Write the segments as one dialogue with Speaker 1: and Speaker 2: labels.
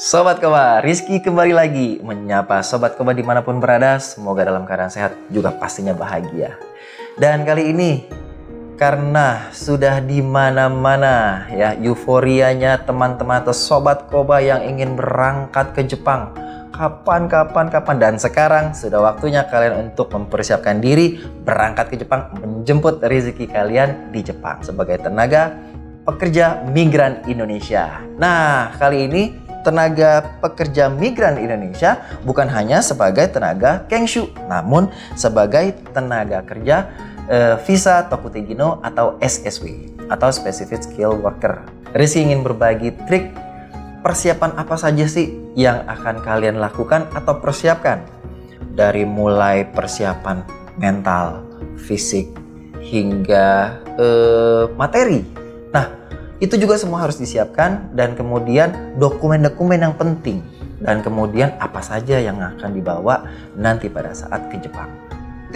Speaker 1: Sobat Koba, Rizky kembali lagi menyapa Sobat Koba dimanapun berada. Semoga dalam keadaan sehat, juga pastinya bahagia. Dan kali ini, karena sudah di mana-mana ya euforianya teman-teman atau Sobat Koba yang ingin berangkat ke Jepang. Kapan, dan sekarang sudah waktunya kalian untuk mempersiapkan diri berangkat ke Jepang, menjemput rezeki kalian di Jepang sebagai tenaga pekerja migran Indonesia. Nah, kali ini tenaga pekerja migran Indonesia bukan hanya sebagai tenaga Kengshu, namun sebagai tenaga kerja visa Tokutegino atau SSW atau Specific Skill Worker. Rizky ingin berbagi trik persiapan apa saja sih yang akan kalian lakukan atau persiapkan, dari mulai persiapan mental, fisik, hingga materi. Nah, itu juga semua harus disiapkan, dan kemudian dokumen-dokumen yang penting, dan kemudian apa saja yang akan dibawa nanti pada saat ke Jepang.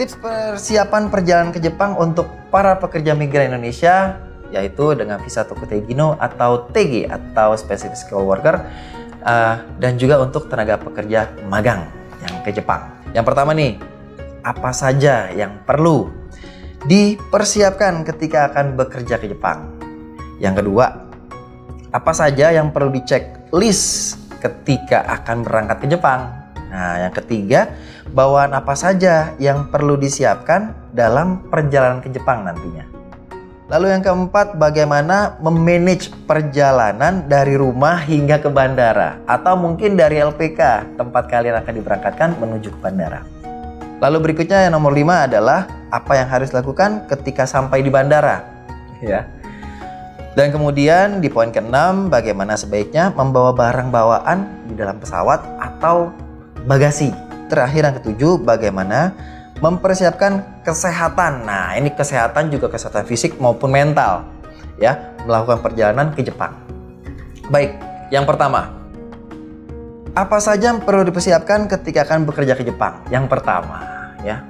Speaker 1: Tips persiapan perjalanan ke Jepang untuk para pekerja migran Indonesia yaitu dengan visa Tokutegino atau TG atau Specific Skill Worker, dan juga untuk tenaga pekerja magang yang ke Jepang. Yang pertama nih, apa saja yang perlu dipersiapkan ketika akan bekerja ke Jepang? Yang kedua, apa saja yang perlu dicek list ketika akan berangkat ke Jepang? Nah, yang ketiga, bawaan apa saja yang perlu disiapkan dalam perjalanan ke Jepang nantinya? Lalu yang keempat, bagaimana memanage perjalanan dari rumah hingga ke bandara, atau mungkin dari LPK tempat kalian akan diberangkatkan menuju ke bandara. Lalu berikutnya yang nomor 5 adalah apa yang harus dilakukan ketika sampai di bandara, ya. Dan kemudian di poin ke-6, bagaimana sebaiknya membawa barang bawaan di dalam pesawat atau bagasi. Terakhir yang ke-7, bagaimana mempersiapkan kesehatan. Nah, ini kesehatan juga kesehatan fisik maupun mental ya, melakukan perjalanan ke Jepang. Baik, yang pertama, apa saja yang perlu dipersiapkan ketika akan bekerja ke Jepang? Yang pertama ya,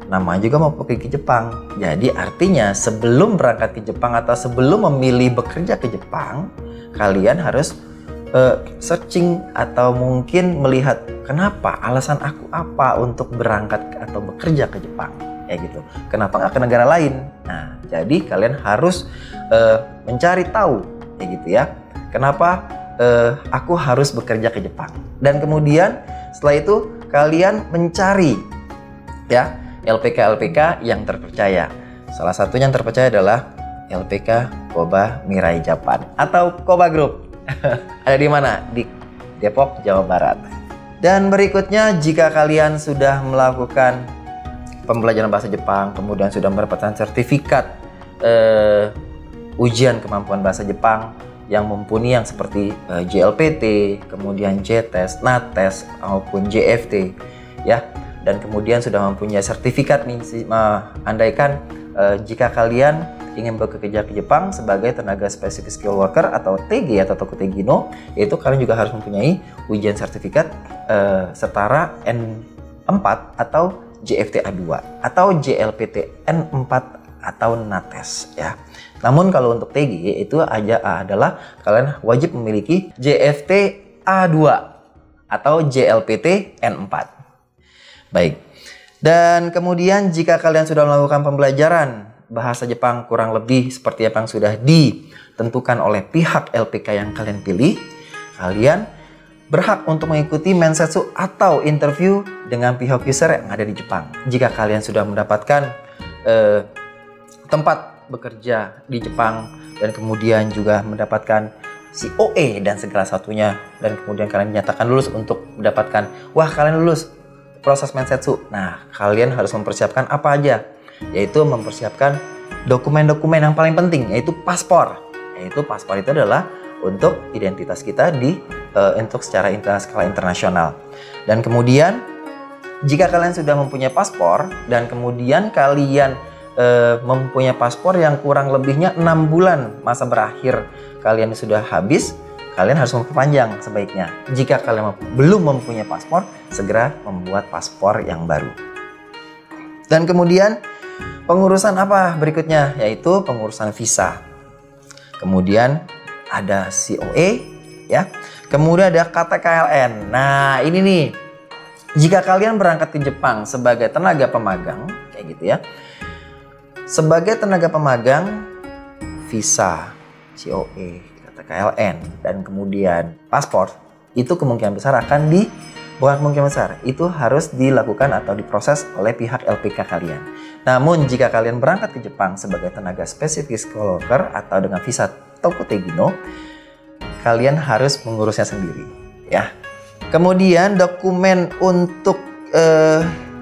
Speaker 1: namanya juga mau pergi ke Jepang. Jadi artinya sebelum berangkat ke Jepang atau sebelum memilih bekerja ke Jepang, kalian harus searching atau mungkin melihat kenapa, alasan aku apa untuk berangkat atau bekerja ke Jepang, ya gitu. Kenapa nggak ke negara lain? Nah, jadi kalian harus mencari tahu, ya gitu ya. Kenapa aku harus bekerja ke Jepang? Dan kemudian setelah itu kalian mencari ya LPK yang terpercaya. Salah satunya yang terpercaya adalah LPK Koba Mirai Japan atau Koba Group. Ada di mana? Di Depok, Jawa Barat. Dan berikutnya, jika kalian sudah melakukan pembelajaran bahasa Jepang, kemudian sudah mendapatkan sertifikat ujian kemampuan bahasa Jepang yang mumpuni, yang seperti JLPT, kemudian JTEST, NATES maupun JFT ya, dan kemudian sudah mempunyai sertifikat nih, andaikan jika kalian ingin bekerja ke Jepang sebagai tenaga Specific Skill Worker atau TG atau Tokutegino, yaitu kalian juga harus mempunyai ujian sertifikat setara N4 atau JFT A2 atau JLPT N4 atau NATES ya. Namun kalau untuk TG itu adalah kalian wajib memiliki JFT A2 atau JLPT N4. Baik. Dan kemudian jika kalian sudah melakukan pembelajaran bahasa Jepang kurang lebih seperti apa yang sudah ditentukan oleh pihak LPK yang kalian pilih, kalian berhak untuk mengikuti mensetsu atau interview dengan pihak user yang ada di Jepang. Jika kalian sudah mendapatkan tempat bekerja di Jepang, dan kemudian juga mendapatkan COE dan segala satunya, dan kemudian kalian dinyatakan lulus untuk mendapatkan, wah kalian lulus proses mensetsu. Nah, kalian harus mempersiapkan apa aja? Yaitu mempersiapkan dokumen-dokumen yang paling penting, yaitu paspor. Yaitu paspor itu adalah untuk identitas kita untuk secara skala internasional. Dan kemudian jika kalian sudah mempunyai paspor, dan kemudian kalian mempunyai paspor yang kurang lebihnya 6 bulan masa berakhir kalian sudah habis, kalian harus memperpanjang sebaiknya. Jika kalian belum mempunyai paspor, segera membuat paspor yang baru. Dan kemudian pengurusan apa berikutnya? Yaitu pengurusan visa. Kemudian ada COE, ya. Kemudian ada KTKLN. Nah, ini nih. Jika kalian berangkat ke Jepang sebagai tenaga pemagang, kayak gitu ya. Sebagai tenaga pemagang, visa, COE, KTKLN, dan kemudian paspor, itu kemungkinan besar akan bukan kemungkinan besar, itu harus dilakukan atau diproses oleh pihak LPK kalian. Namun jika kalian berangkat ke Jepang sebagai tenaga spesifik worker atau dengan visa Tokutegino, kalian harus mengurusnya sendiri, ya. Kemudian dokumen untuk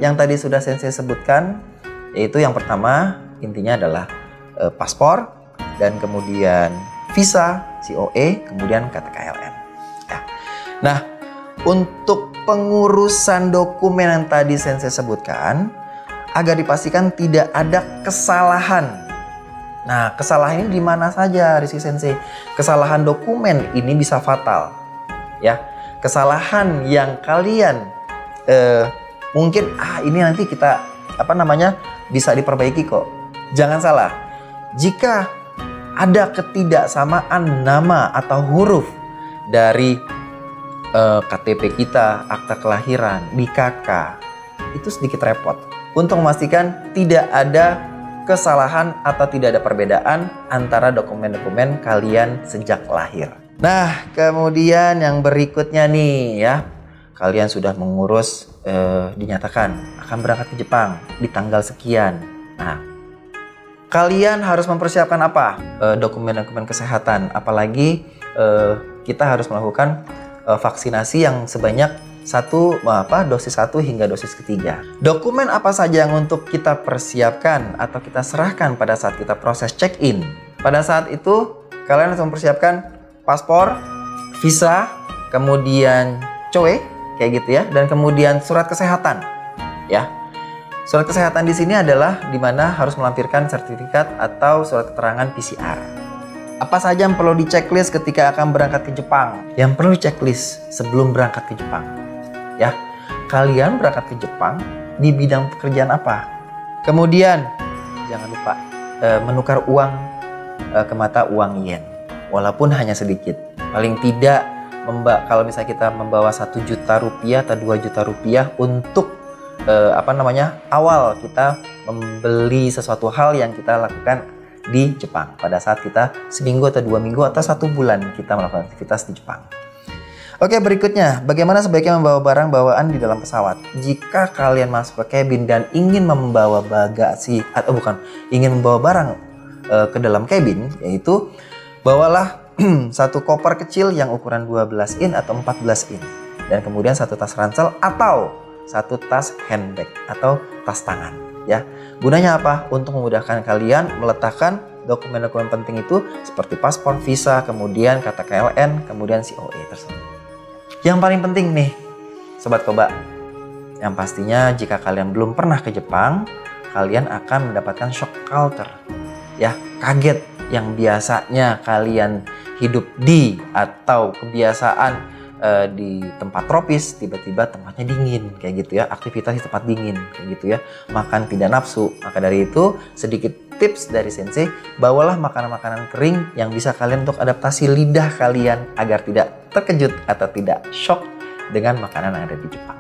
Speaker 1: yang tadi sudah Sensei sebutkan, yaitu yang pertama intinya adalah paspor, dan kemudian visa, COE, kemudian KTKLN. Ya. Nah, untuk pengurusan dokumen yang tadi Sensei sebutkan, agar dipastikan tidak ada kesalahan. Nah, kesalahan ini di mana saja, Rizky Sensei? Kesalahan dokumen ini bisa fatal, ya. Kesalahan yang kalian mungkin ini nanti kita bisa diperbaiki kok. Jangan salah, jika ada ketidaksamaan nama atau huruf dari KTP kita, akta kelahiran, di KK, itu sedikit repot. Untuk memastikan tidak ada kesalahan atau tidak ada perbedaan antara dokumen-dokumen kalian sejak lahir. Nah, kemudian yang berikutnya nih ya, kalian sudah mengurus, dinyatakan akan berangkat ke Jepang di tanggal sekian. Nah, kalian harus mempersiapkan apa? Dokumen-dokumen kesehatan, apalagi kita harus melakukan vaksinasi yang sebanyak dosis 1 hingga dosis ketiga. Dokumen apa saja yang untuk kita persiapkan atau kita serahkan pada saat kita proses check-in? Pada saat itu, kalian harus mempersiapkan paspor, visa, kemudian COE, kayak gitu ya, dan kemudian surat kesehatan, ya. Surat kesehatan di sini adalah di mana harus melampirkan sertifikat atau surat keterangan PCR. Apa saja yang perlu di-checklist ketika akan berangkat ke Jepang? Yang perlu di-checklist sebelum berangkat ke Jepang, ya. Kalian berangkat ke Jepang di bidang pekerjaan apa? Kemudian jangan lupa menukar uang ke mata uang yen. Walaupun hanya sedikit, paling tidak kalau misalnya kita membawa 1 juta rupiah atau 2 juta rupiah untuk awal kita membeli sesuatu hal yang kita lakukan di Jepang pada saat kita seminggu atau 2 minggu atau 1 bulan kita melakukan aktivitas di Jepang. Oke, berikutnya, bagaimana sebaiknya membawa barang bawaan di dalam pesawat? Jika kalian masuk ke kabin dan ingin membawa ingin membawa barang ke dalam kabin, yaitu bawalah satu koper kecil yang ukuran 12 in atau 14 in. Dan kemudian satu tas ransel atau satu tas handbag atau tas tangan. Ya, gunanya apa? Untuk memudahkan kalian meletakkan dokumen-dokumen penting itu seperti paspor, visa, kemudian KTKLN, kemudian COE tersebut. Yang paling penting nih, Sobat Koba, yang pastinya jika kalian belum pernah ke Jepang, kalian akan mendapatkan shock culture. Ya, kaget yang biasanya kalian hidup di atau kebiasaan di tempat tropis, tiba-tiba tempatnya dingin kayak gitu ya, aktivitas di tempat dingin kayak gitu ya, makan tidak nafsu. Maka dari itu sedikit tips dari Sensei, bawalah makanan-makanan kering yang bisa kalian untuk adaptasi lidah kalian agar tidak terkejut atau tidak shock dengan makanan yang ada di Jepang.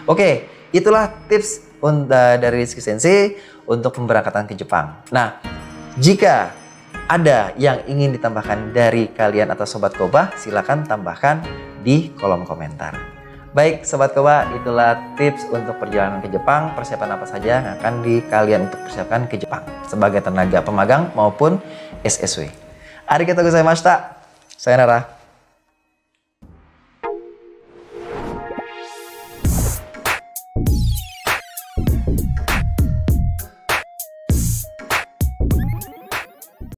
Speaker 1: Oke, itulah tips dari Rizky Sensei untuk pemberangkatan ke Jepang. Nah, jika ada yang ingin ditambahkan dari kalian atau Sobat Koba, silakan tambahkan di kolom komentar. Baik Sobat Koba, itulah tips untuk perjalanan ke Jepang. Persiapan apa saja yang akan kalian untuk persiapkan ke Jepang sebagai tenaga pemagang maupun SSW. Arigatou gozaimashita. Sayonara.